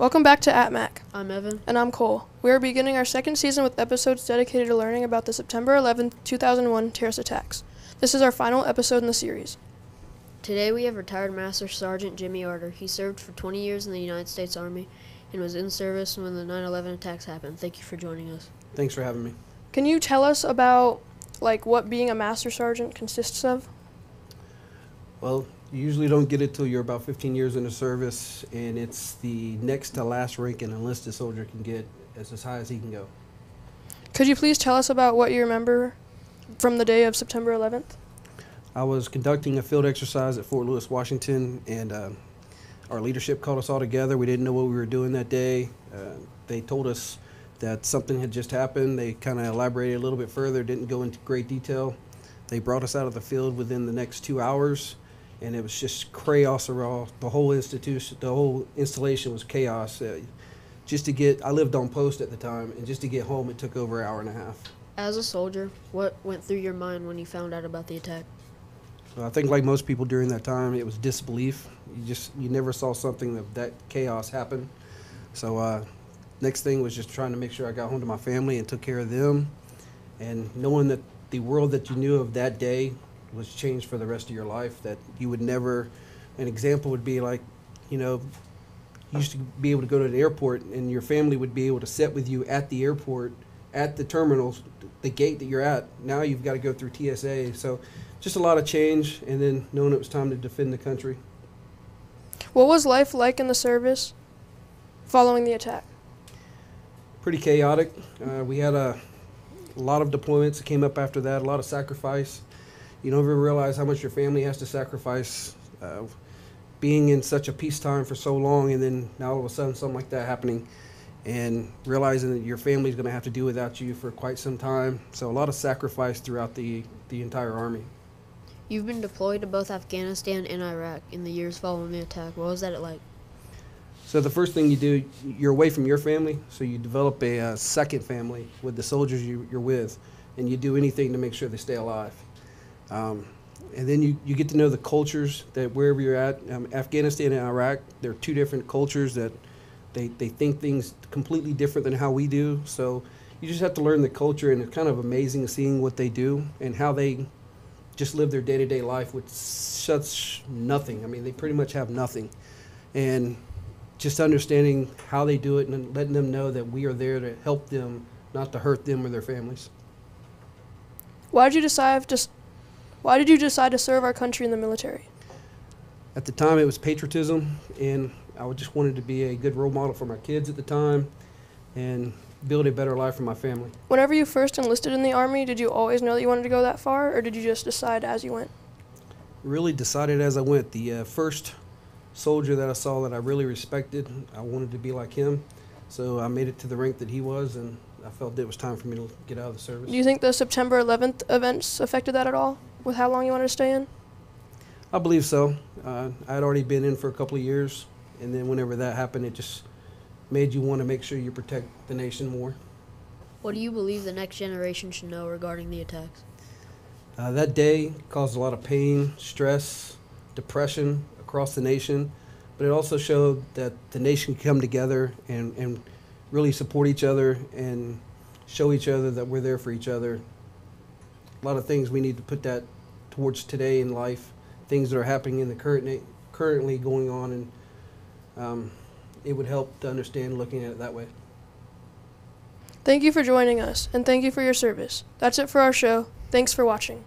Welcome back to AtMac. I'm Evan. And I'm Cole. We are beginning our second season with episodes dedicated to learning about the September 11th, 2001 terrorist attacks. This is our final episode in the series. Today we have retired Master Sgt. Brandi Arter. He served for 20 years in the United States Army and was in service when the 9/11 attacks happened. Thank you for joining us. Thanks for having me. Can you tell us about what being a Master Sergeant consists of? Well, you usually don't get it till you're about 15 years in the service, and it's the next to last rank an enlisted soldier can get, as high as he can go. Could you please tell us about what you remember from the day of September 11th? I was conducting a field exercise at Fort Lewis, Washington, and our leadership called us all together. We didn't know what we were doing that day. They told us that something had just happened. They kind of elaborated a little bit further, didn't go into great detail. They brought us out of the field within the next 2 hours, and it was just chaos around the whole institution. The whole installation was chaos. I lived on post at the time, and just to get home, it took over an hour and a half. As a soldier, what went through your mind when you found out about the attack? I think like most people during that time, it was disbelief. You never saw something of that chaos happen. So next thing was just trying to make sure I got home to my family and took care of them, and knowing that the world that you knew of that day was changed for the rest of your life, that you would never. An example would be like, you used to be able to go to the airport and your family would be able to sit with you at the airport, at the terminals, the gate that you're at. Now you've got to go through TSA. So just a lot of change, and then knowing it was time to defend the country. What was life like in the service following the attack? Pretty chaotic. We had a lot of deployments that came up after that, a lot of sacrifice. You don't ever realize how much your family has to sacrifice being in such a peacetime for so long, and then now all of a sudden something like that happening, and realizing that your family's going to have to do without you for quite some time. So a lot of sacrifice throughout the entire Army. You've been deployed to both Afghanistan and Iraq in the years following the attack. What was that like? So the first thing you do, you're away from your family, so you develop a second family with the soldiers you're with, and you do anything to make sure they stay alive. And then you get to know the cultures that wherever you're at. Afghanistan and Iraq, they're two different cultures that they think things completely different than how we do. So you just have to learn the culture, and it's kind of amazing seeing what they do and how they just live their day-to-day life with such nothing. I mean, they pretty much have nothing. And just understanding how they do it and letting them know that we are there to help them, not to hurt them or their families. Why did you decide to serve our country in the military? At the time, it was patriotism, and I just wanted to be a good role model for my kids at the time and build a better life for my family. Whenever you first enlisted in the Army, did you always know that you wanted to go that far, or did you just decide as you went? Really decided as I went. The first soldier that I saw that I really respected, I wanted to be like him, so I made it to the rank that he was, and I felt it was time for me to get out of the service. Do you think the September 11th events affected that at all, with how long you wanted to stay in? I believe so. I had already been in for a couple of years, and then whenever that happened, it just made you want to make sure you protect the nation more. What do you believe the next generation should know regarding the attacks? That day caused a lot of pain, stress, depression across the nation, but it also showed that the nation can come together and really support each other and show each other that we're there for each other. A lot of things we need to put that towards today in life, things that are happening in the currently going on, and it would help to understand looking at it that way. Thank you for joining us, and thank you for your service. That's it for our show. Thanks for watching.